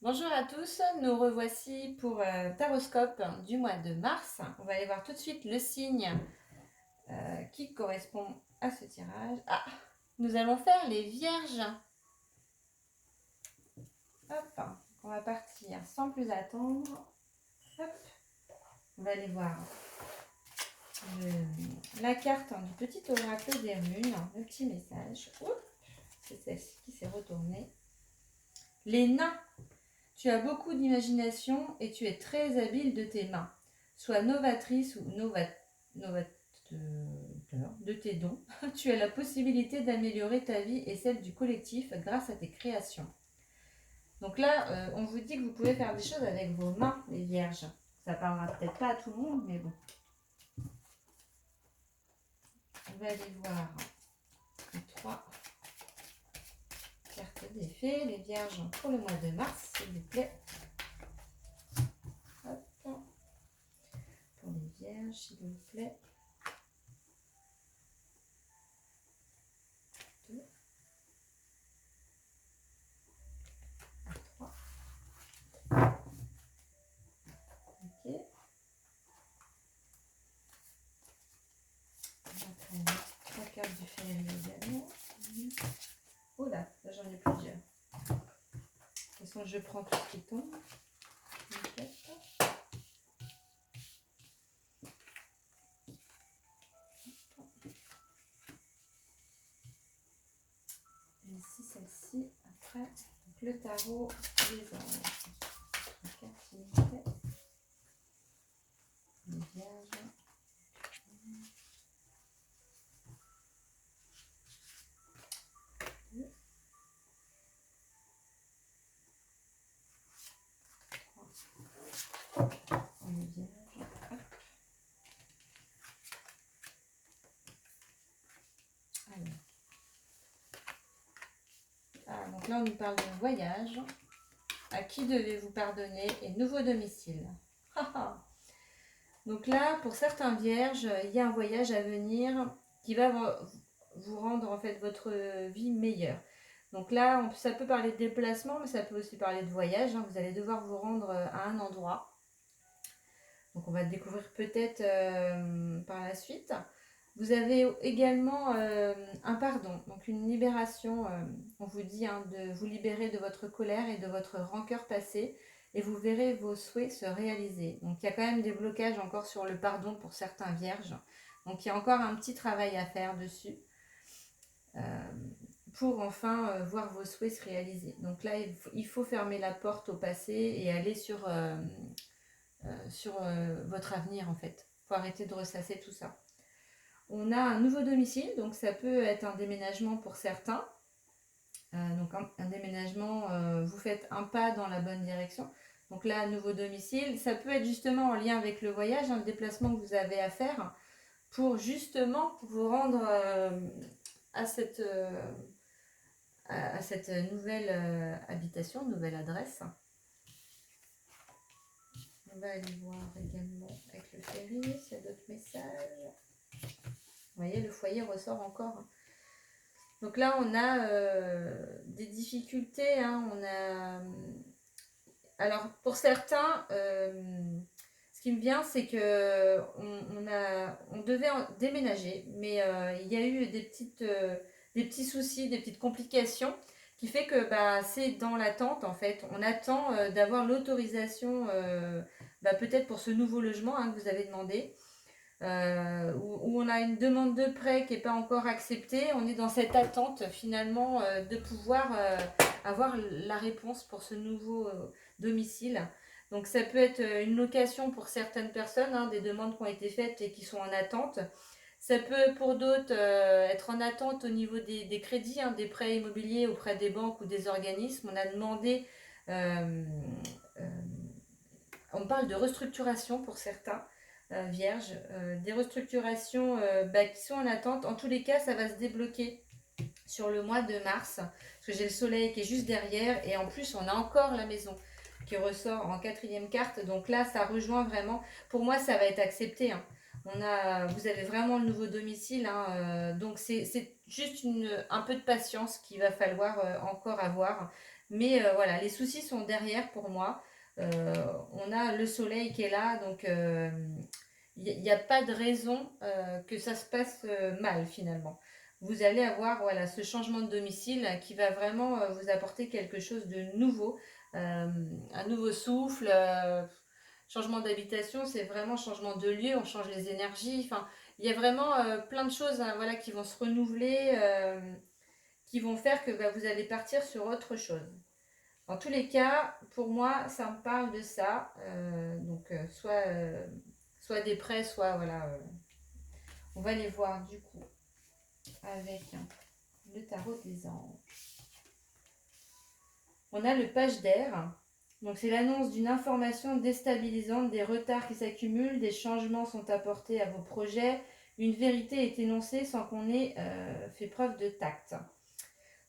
Bonjour à tous, nous revoici pour Taroscope du mois de mars. On va aller voir tout de suite le signe qui correspond à ce tirage. Ah, nous allons faire les vierges. Hop, on va partir sans plus attendre. Hop, on va aller voir la carte du petit oracle des runes, le petit message. C'est celle-ci qui s'est retournée. Les nains. Tu as beaucoup d'imagination et tu es très habile de tes mains. Sois novatrice ou novateur de tes dons. Tu as la possibilité d'améliorer ta vie et celle du collectif grâce à tes créations. Donc là, on vous dit que vous pouvez faire des choses avec vos mains, les vierges. Ça parlera peut-être pas à tout le monde, mais bon. On va aller voir les 3 cartes des fées, les vierges pour le mois de mars, s'il vous plaît. Pour les vierges, s'il vous plaît. 2 à 3. Ok. On va prendre 3 cartes du février également. Oh là j'en ai plusieurs. De toute façon, je prends tout ce qui tombe. Et ici, celle-ci, après, donc le tarot des anges. Les vierges. Les vierges. Alors. Donc là, on nous parle d'un voyage. À qui devez-vous pardonner et nouveau domicile. Donc là, pour certains vierges, il y a un voyage à venir qui va vous rendre en fait votre vie meilleure. Donc là, ça peut parler de déplacement, mais ça peut aussi parler de voyage. Vous allez devoir vous rendre à un endroit. Donc on va découvrir peut-être par la suite. Vous avez également un pardon, donc une libération. On vous dit de vous libérer de votre colère et de votre rancœur passée et vous verrez vos souhaits se réaliser. Donc il y a quand même des blocages encore sur le pardon pour certains vierges. Donc il y a encore un petit travail à faire dessus pour enfin voir vos souhaits se réaliser. Donc là, il faut fermer la porte au passé et aller sur votre avenir en fait. Il faut arrêter de ressasser tout ça. On a un nouveau domicile, donc ça peut être un déménagement pour certains. Donc un déménagement, vous faites un pas dans la bonne direction. Donc là, un nouveau domicile, ça peut être justement en lien avec le voyage, le déplacement que vous avez à faire pour justement vous rendre à cette nouvelle habitation, nouvelle adresse. On va aller voir également avec le ferry s'il y a d'autres messages. Vous voyez, le foyer ressort encore. Donc là, on a des difficultés. On a... Alors, pour certains, ce qui me vient, c'est que on devait déménager, mais il y a eu des petits soucis, des petites complications, qui fait que c'est dans l'attente, en fait. On attend d'avoir l'autorisation, peut-être pour ce nouveau logement que vous avez demandé. Où on a une demande de prêt qui n'est pas encore acceptée. On est dans cette attente finalement de pouvoir avoir la réponse pour ce nouveau domicile. Donc ça peut être une location pour certaines personnes, des demandes qui ont été faites et qui sont en attente. Ça peut pour d'autres être en attente au niveau des crédits, des prêts immobiliers auprès des banques ou des organismes. On a demandé, on parle de restructuration pour certains. Vierge, des restructurations qui sont en attente. En tous les cas, ça va se débloquer sur le mois de mars, parce que j'ai le soleil qui est juste derrière, et en plus, on a encore la maison qui ressort en 4e carte. Donc là, ça rejoint vraiment. Pour moi, ça va être accepté. Vous avez vraiment le nouveau domicile. Donc c'est juste un peu de patience qu'il va falloir encore avoir. Mais voilà, les soucis sont derrière pour moi. On a le soleil qui est là, donc il n'y a pas de raison que ça se passe mal finalement. Vous allez avoir voilà, ce changement de domicile qui va vraiment vous apporter quelque chose de nouveau, un nouveau souffle. Changement d'habitation, c'est vraiment changement de lieu, on change les énergies. Enfin, il y a vraiment plein de choses hein, voilà, qui vont se renouveler, qui vont faire que bah, vous allez partir sur autre chose. En tous les cas, pour moi, ça me parle de ça. Donc, soit des prêts, soit voilà. On va les voir du coup avec le tarot des anges. On a le page d'air. Donc, c'est l'annonce d'une information déstabilisante, des retards qui s'accumulent, des changements sont apportés à vos projets, une vérité est énoncée sans qu'on ait fait preuve de tact.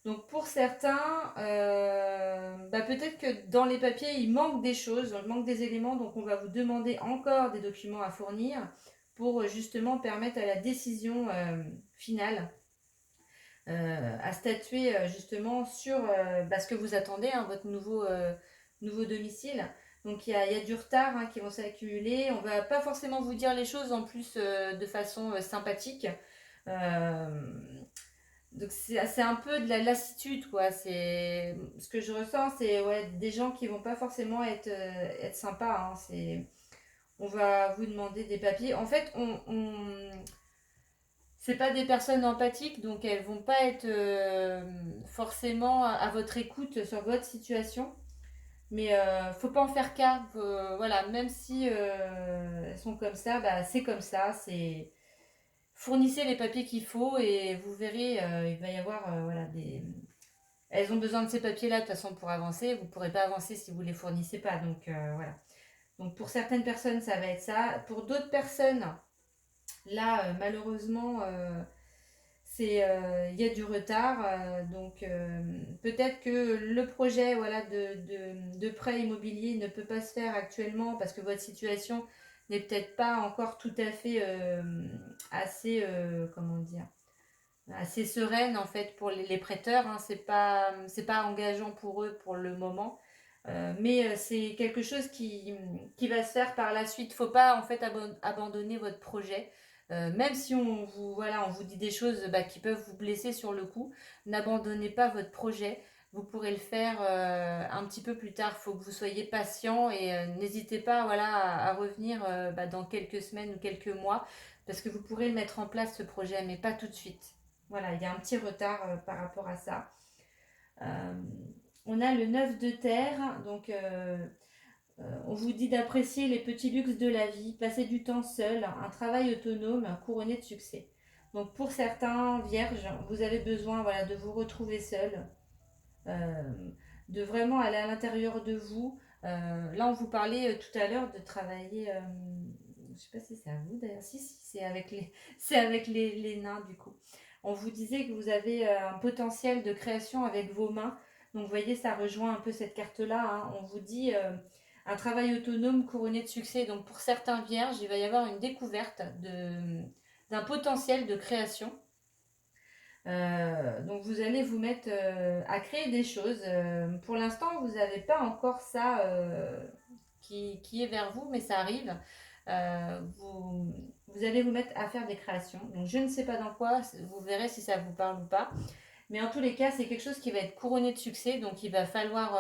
Donc pour certains, peut-être que dans les papiers, il manque des choses, il manque des éléments, donc on va vous demander encore des documents à fournir pour justement permettre à la décision finale à statuer justement sur ce que vous attendez, hein, votre nouveau domicile. Donc il y a du retard qui vont s'accumuler. On ne va pas forcément vous dire les choses en plus de façon sympathique. Donc c'est un peu de la lassitude quoi. C'est ce que je ressens, c'est ouais, des gens qui vont pas forcément être sympas. On va vous demander des papiers. En fait, c'est pas des personnes empathiques, donc elles vont pas être forcément à votre écoute sur votre situation. Mais faut pas en faire cas. Voilà, même si elles sont comme ça, c'est comme ça. Fournissez les papiers qu'il faut et vous verrez, il va y avoir voilà, Elles ont besoin de ces papiers-là de toute façon pour avancer. Vous ne pourrez pas avancer si vous ne les fournissez pas. Donc voilà. Donc pour certaines personnes, ça va être ça. Pour d'autres personnes, là, malheureusement, il y a du retard. Donc peut-être que le projet voilà, de prêt immobilier ne peut pas se faire actuellement parce que votre situation n'est peut-être pas encore tout à fait assez, comment dire, assez sereine en fait pour les prêteurs. Hein. C'est pas engageant pour eux pour le moment. Mais c'est quelque chose qui va se faire par la suite. Faut pas en fait abandonner votre projet. Même si on vous dit des choses qui peuvent vous blesser sur le coup, n'abandonnez pas votre projet. Vous pourrez le faire un petit peu plus tard. Il faut que vous soyez patient et n'hésitez pas voilà, à revenir dans quelques semaines ou quelques mois parce que vous pourrez le mettre en place ce projet, mais pas tout de suite. Voilà, il y a un petit retard par rapport à ça. On a le 9 de terre, donc on vous dit d'apprécier les petits luxes de la vie, passer du temps seul, un travail autonome couronné de succès. Donc pour certains vierges, vous avez besoin voilà, de vous retrouver seul, euh, de vraiment aller à l'intérieur de vous. Là, on vous parlait tout à l'heure de travailler, je ne sais pas si c'est à vous d'ailleurs, si, c'est avec les nains du coup. On vous disait que vous avez un potentiel de création avec vos mains. Donc vous voyez, ça rejoint un peu cette carte-là. Hein. On vous dit un travail autonome couronné de succès. Donc pour certains vierges, il va y avoir une découverte d'un potentiel de création. Donc vous allez vous mettre à créer des choses. Pour l'instant, vous n'avez pas encore ça qui est vers vous, mais ça arrive. Vous allez vous mettre à faire des créations. Donc je ne sais pas dans quoi, vous verrez si ça vous parle ou pas. Mais en tous les cas, c'est quelque chose qui va être couronné de succès. Donc il va falloir,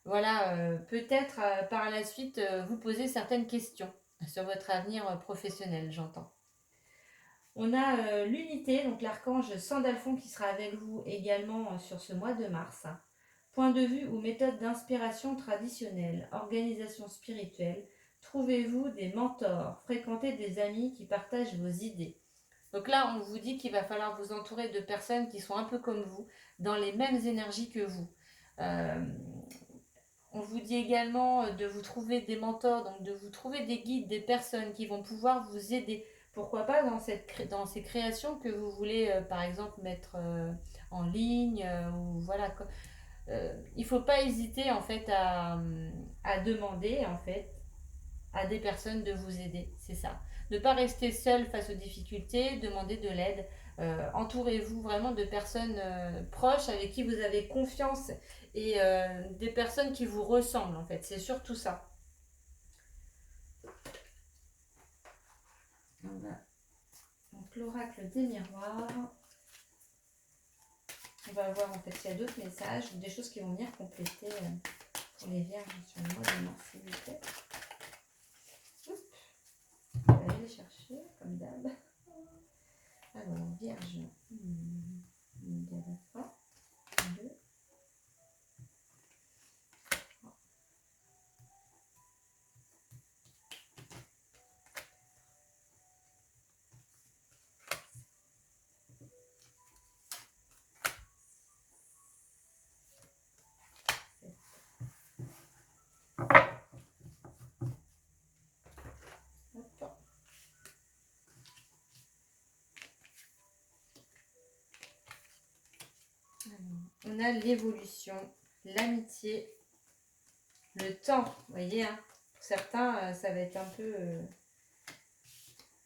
peut-être par la suite, vous poser certaines questions sur votre avenir professionnel, j'entends. On a l'unité, donc l'archange Sandalphon qui sera avec vous également sur ce mois de mars. Point de vue ou méthode d'inspiration traditionnelle, organisation spirituelle, trouvez-vous des mentors, fréquentez des amis qui partagent vos idées. Donc là, on vous dit qu'il va falloir vous entourer de personnes qui sont un peu comme vous, dans les mêmes énergies que vous. On vous dit également de vous trouver des mentors, donc de vous trouver des guides, des personnes qui vont pouvoir vous aider. Pourquoi pas dans ces créations que vous voulez, par exemple, mettre en ligne ou voilà. Il ne faut pas hésiter en fait à demander en fait à des personnes de vous aider, c'est ça. Ne pas rester seul face aux difficultés, demander de l'aide. Entourez-vous vraiment de personnes proches avec qui vous avez confiance et des personnes qui vous ressemblent en fait. C'est surtout ça. Donc l'oracle des miroirs. On va voir en fait s'il y a d'autres messages ou des choses qui vont venir compléter pour les vierges sur le mois de mars, s'il vous plaît. On va aller les chercher comme d'hab. Alors, vierge. Il y a la fin. 2. 3. On a l'évolution, l'amitié, le temps. Vous voyez, hein, pour certains, ça va être un peu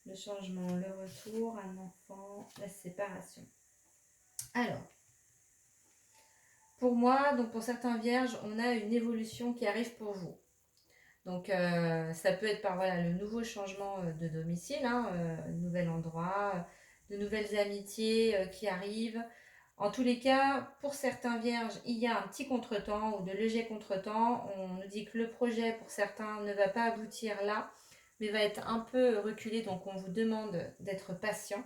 le changement, le retour, un enfant, la séparation. Alors, pour moi, donc pour certains vierges, on a une évolution qui arrive pour vous. Donc, ça peut être par voilà, le nouveau changement de domicile, hein, nouvel endroit, de nouvelles amitiés qui arrivent. En tous les cas, pour certains vierges, il y a un petit contretemps ou de légers contretemps. On nous dit que le projet, pour certains, ne va pas aboutir là, mais va être un peu reculé. Donc, on vous demande d'être patient.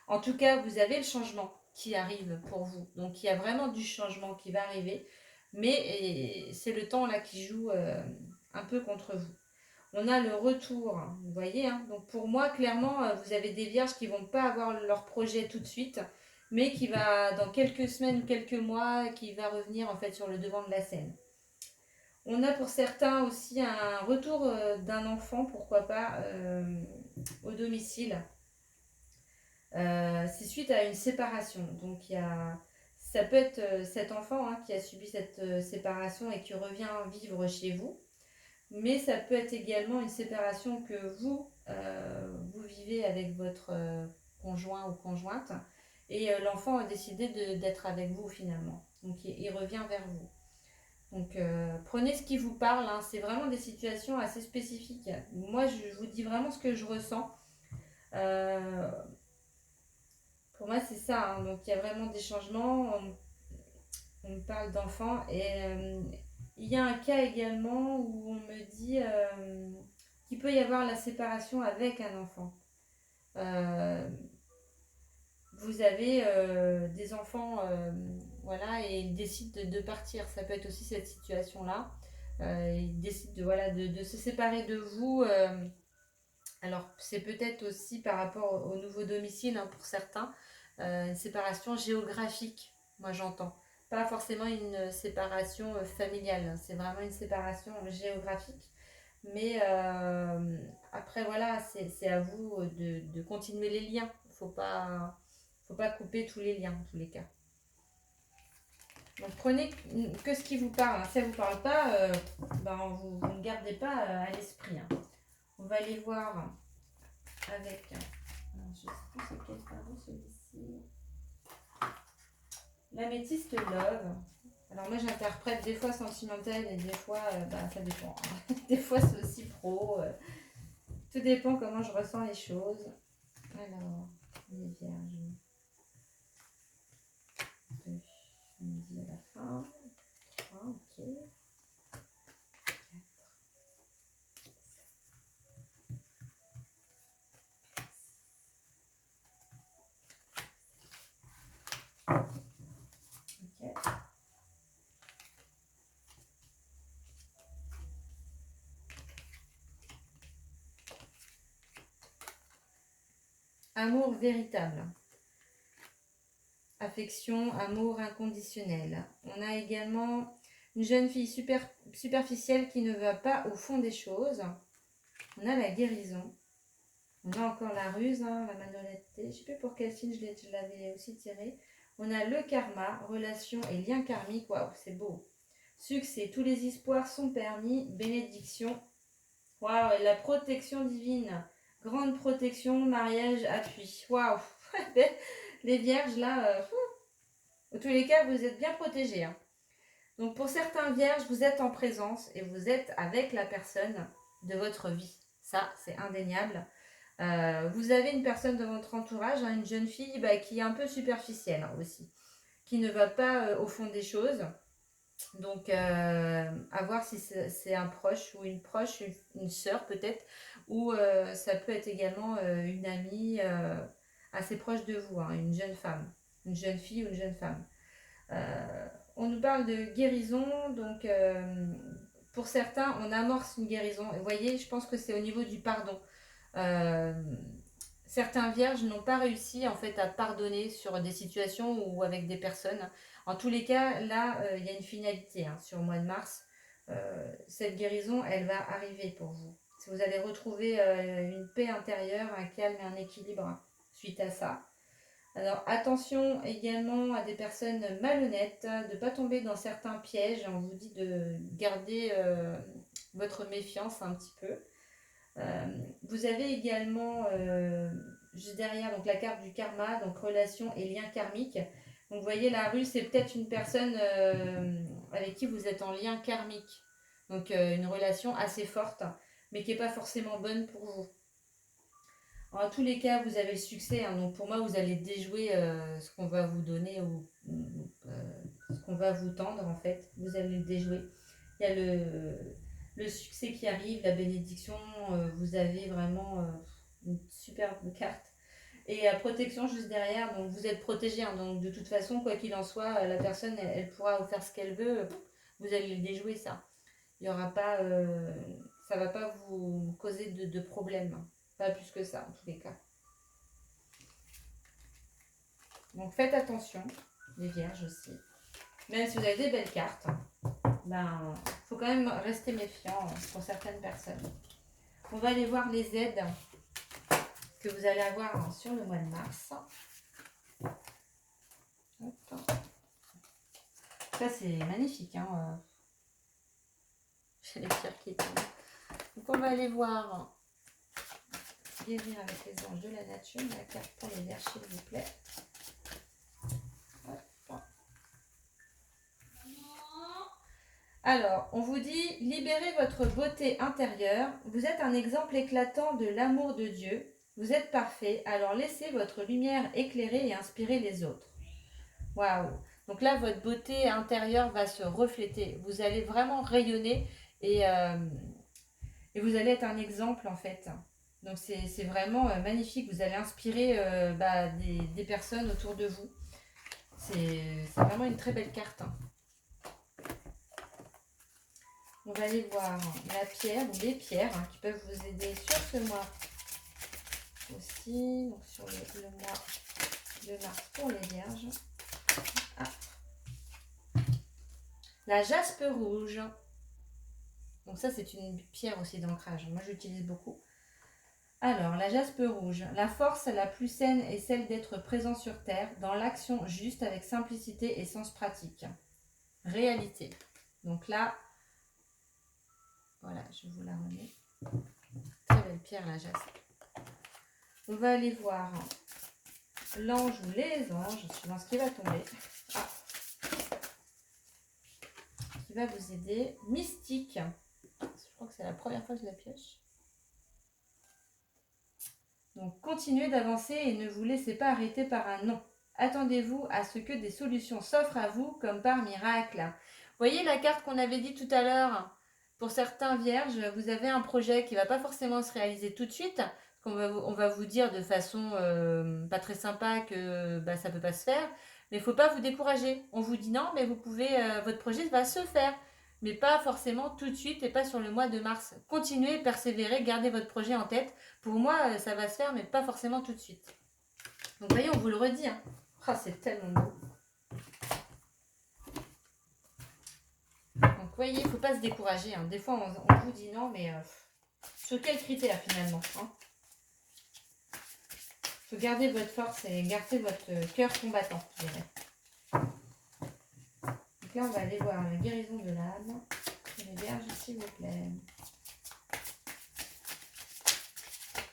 En tout cas, vous avez le changement qui arrive pour vous. Donc, il y a vraiment du changement qui va arriver. Mais c'est le temps là qui joue un peu contre vous. On a le retour, vous voyez. Hein, donc, pour moi, clairement, vous avez des vierges qui ne vont pas avoir leur projet tout de suite, mais qui va dans quelques semaines ou quelques mois, qui va revenir en fait sur le devant de la scène. On a pour certains aussi un retour d'un enfant, pourquoi pas, au domicile. C'est suite à une séparation. Donc ça peut être cet enfant qui a subi cette séparation et qui revient vivre chez vous. Mais ça peut être également une séparation que vous vivez avec votre conjoint ou conjointe. Et l'enfant a décidé d'être avec vous finalement. Donc il revient vers vous. Donc prenez ce qui vous parle. Hein. C'est vraiment des situations assez spécifiques. Moi, je vous dis vraiment ce que je ressens. Pour moi, c'est ça. Hein. Donc il y a vraiment des changements. On me parle d'enfants. Et il y a un cas également où on me dit qu'il peut y avoir la séparation avec un enfant. Vous avez des enfants, voilà, et ils décident de partir. Ça peut être aussi cette situation-là. Ils décident de se séparer de vous. Alors, c'est peut-être aussi par rapport au nouveau domicile hein, pour certains, une séparation géographique, moi j'entends. Pas forcément une séparation familiale, c'est vraiment une séparation géographique. Mais après, voilà, c'est à vous de continuer les liens. Faut pas couper tous les liens, en tous les cas. Donc, prenez que ce qui vous parle. Si ça ne vous parle pas, vous ne gardez pas à l'esprit. Hein. On va aller voir avec... Alors, je ne sais plus c'est quel tarot celui-ci. L'améthyste love. Alors moi j'interprète des fois sentimental et des fois ça dépend. Hein. Des fois c'est aussi pro. Tout dépend comment je ressens les choses. Alors, les vierges. 2, on me dit à la fin. 3, ok. 4. Ok. Amour véritable. Affection, amour inconditionnel. On a également une jeune fille superficielle qui ne va pas au fond des choses. On a la guérison. On a encore la ruse, hein, la malhonnêteté. Je ne sais plus pour quel signe je l'avais aussi tiré. On a le karma, relation et lien karmique. Waouh, c'est beau. Succès, tous les espoirs sont permis. Bénédiction. Waouh, et la protection divine. Grande protection, mariage, appui. Waouh. Les vierges, là, en tous les cas, vous êtes bien protégés. Hein. Donc pour certains vierges, vous êtes en présence et vous êtes avec la personne de votre vie. Ça, c'est indéniable. Vous avez une personne de votre entourage, hein, une jeune fille qui est un peu superficielle aussi, qui ne va pas au fond des choses. Donc, à voir si c'est un proche ou une proche, une sœur peut-être, ou ça peut être également une amie assez proche de vous, hein, une jeune femme, une jeune fille ou une jeune femme. On nous parle de guérison, donc pour certains, on amorce une guérison. Et vous voyez, je pense que c'est au niveau du pardon. Euh, Certains vierges n'ont pas réussi en fait à pardonner sur des situations ou avec des personnes. En tous les cas, là, il y a une finalité hein, sur le mois de mars. Cette guérison, elle va arriver pour vous. Si vous allez retrouver une paix intérieure, un calme et un équilibre suite à ça. Alors attention également à des personnes malhonnêtes, de ne pas tomber dans certains pièges. On vous dit de garder votre méfiance un petit peu. Vous avez également juste derrière donc la carte du karma, donc relation et lien karmique. Donc vous voyez la rue, c'est peut-être une personne avec qui vous êtes en lien karmique. Donc une relation assez forte, mais qui n'est pas forcément bonne pour vous. En tous les cas, vous avez le succès. Hein, donc pour moi, vous allez déjouer ce qu'on va vous donner ou ce qu'on va vous tendre en fait. Vous allez le déjouer. Il y a le succès qui arrive, la bénédiction. Vous avez vraiment une superbe carte. Et protection juste derrière. Donc vous êtes protégé. Hein, donc de toute façon, quoi qu'il en soit, la personne, elle pourra vous faire ce qu'elle veut. Vous allez le déjouer ça. Il y aura pas, ça va pas vous causer de problème. Pas plus que ça, en tous les cas. Donc faites attention, les vierges aussi. Même si vous avez des belles cartes, ben, faut quand même rester méfiant pour certaines personnes. On va aller voir les aides que vous allez avoir sur le mois de mars. Hop. Ça, c'est magnifique. Hein. J'ai les pierres qui tombent. Donc, on va aller voir guérir avec les anges de la nature. La carte pour les vierges, s'il vous plaît. Alors, on vous dit, libérez votre beauté intérieure. Vous êtes un exemple éclatant de l'amour de Dieu. Vous êtes parfait, alors laissez votre lumière éclairer et inspirer les autres. Waouh! Donc là, votre beauté intérieure va se refléter. Vous allez vraiment rayonner et vous allez être un exemple en fait. Donc c'est vraiment magnifique. Vous allez inspirer des personnes autour de vous. C'est vraiment une très belle carte. Hein. On va aller voir la pierre ou les pierres qui peuvent vous aider sur ce mois aussi. Donc sur le mois de mars pour les vierges. Ah. La jaspe rouge. Donc ça, c'est une pierre aussi d'ancrage. Moi, j'utilise beaucoup. Alors, la jaspe rouge. La force la plus saine est celle d'être présent sur Terre, dans l'action juste, avec simplicité et sens pratique. Réalité. Donc là, voilà, je vous la remets. Très belle pierre, la jaspe. On va aller voir l'ange ou les anges, suivant ce qui va tomber. Ah. Qui va vous aider. Mystique. Je crois que c'est la première fois que je la pioche. Donc, continuez d'avancer et ne vous laissez pas arrêter par un non. Attendez-vous à ce que des solutions s'offrent à vous comme par miracle. Vous voyez la carte qu'on avait dit tout à l'heure? Pour certains vierges, vous avez un projet qui ne va pas forcément se réaliser tout de suite. On va vous dire de façon pas très sympa que ça ne peut pas se faire. Mais il ne faut pas vous décourager. On vous dit non, mais vous pouvez, votre projet va se faire. Mais pas forcément tout de suite et pas sur le mois de mars. Continuez, persévérez, gardez votre projet en tête. Pour moi, ça va se faire, mais pas forcément tout de suite. Donc, vous voyez, on vous le redit. Hein. Oh, c'est tellement beau. Donc, vous voyez, il ne faut pas se décourager. Hein. Des fois, on vous dit non, mais sur quels critères finalement hein. Il faut garder votre force et garder votre cœur combattant, je dirais. Donc là, on va aller voir la guérison de l'âme. Les vierges, s'il vous plaît.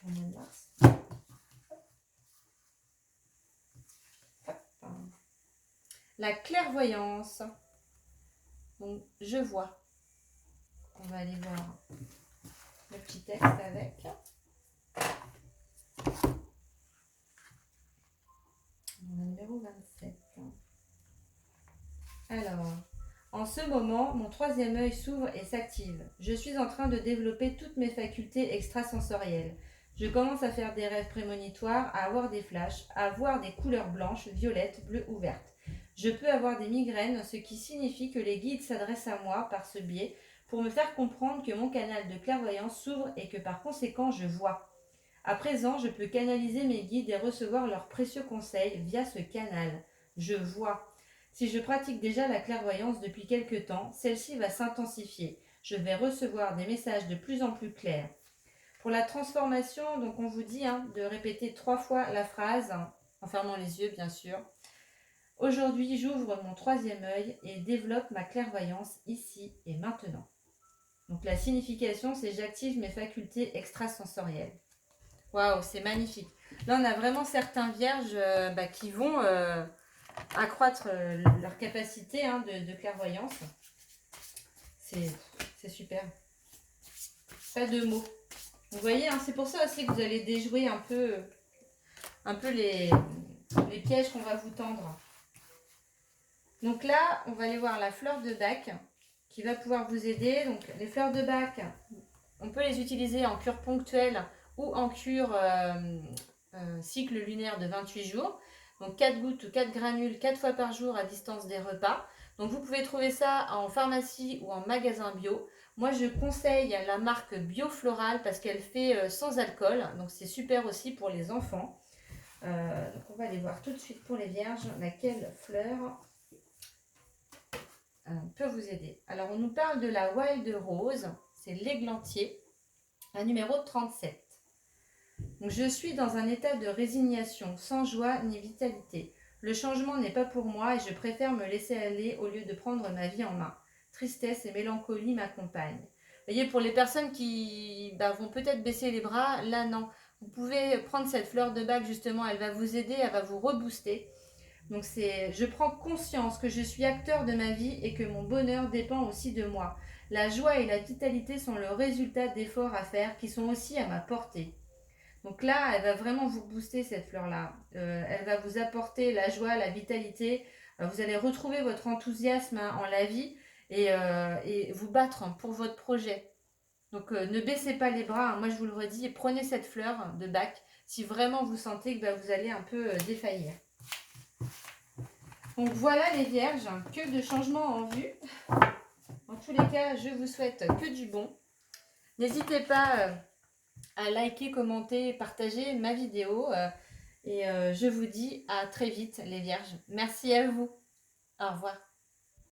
Au mois de mars. La clairvoyance. Donc, je vois. On va aller voir le petit texte avec. Numéro 27. Alors, en ce moment, mon troisième œil s'ouvre et s'active. Je suis en train de développer toutes mes facultés extrasensorielles. Je commence à faire des rêves prémonitoires, à avoir des flashs, à voir des couleurs blanches, violettes, bleues ou vertes. Je peux avoir des migraines, ce qui signifie que les guides s'adressent à moi par ce biais pour me faire comprendre que mon canal de clairvoyance s'ouvre et que par conséquent je vois. À présent, je peux canaliser mes guides et recevoir leurs précieux conseils via ce canal. Je vois. Si je pratique déjà la clairvoyance depuis quelque temps, celle-ci va s'intensifier. Je vais recevoir des messages de plus en plus clairs. Pour la transformation, donc on vous dit de répéter 3 fois la phrase, en fermant les yeux bien sûr. Aujourd'hui, j'ouvre mon troisième œil et développe ma clairvoyance ici et maintenant. Donc la signification, c'est j'active mes facultés extrasensorielles. Waouh, c'est magnifique. Là, on a vraiment certains vierges qui vont accroître leur capacité de clairvoyance. C'est super. Pas de mots. Vous voyez, c'est pour ça aussi que vous allez déjouer un peu les pièges qu'on va vous tendre. Donc là, on va aller voir la fleur de Bach qui va pouvoir vous aider. Donc les fleurs de Bach, on peut les utiliser en cure ponctuelle ou en cure cycle lunaire de 28 jours. Donc 4 gouttes ou 4 granules 4 fois par jour à distance des repas. Donc vous pouvez trouver ça en pharmacie ou en magasin bio. Moi je conseille la marque Biofloral parce qu'elle fait sans alcool. Donc c'est super aussi pour les enfants. Donc on va aller voir tout de suite pour les vierges laquelle fleur peut vous aider. Alors on nous parle de la Wild Rose, c'est l'églantier, la numéro 37. Donc, je suis dans un état de résignation, sans joie ni vitalité. Le changement n'est pas pour moi et je préfère me laisser aller au lieu de prendre ma vie en main. Tristesse et mélancolie m'accompagnent. Vous voyez, pour les personnes qui vont peut-être baisser les bras, là non. Vous pouvez prendre cette fleur de Bach justement, elle va vous aider, elle va vous rebooster. Donc je prends conscience que je suis acteur de ma vie et que mon bonheur dépend aussi de moi. La joie et la vitalité sont le résultat d'efforts à faire qui sont aussi à ma portée. Donc là, elle va vraiment vous booster cette fleur-là. Elle va vous apporter la joie, la vitalité. Vous allez retrouver votre enthousiasme en la vie et vous battre pour votre projet. Donc ne baissez pas les bras. Moi, je vous le redis, et prenez cette fleur de Bach si vraiment vous sentez que vous allez un peu défaillir. Donc voilà les vierges, que de changements en vue. En tous les cas, je vous souhaite que du bon. N'hésitez pas à liker, commenter, partager ma vidéo. Et je vous dis à très vite les vierges. Merci à vous. Au revoir.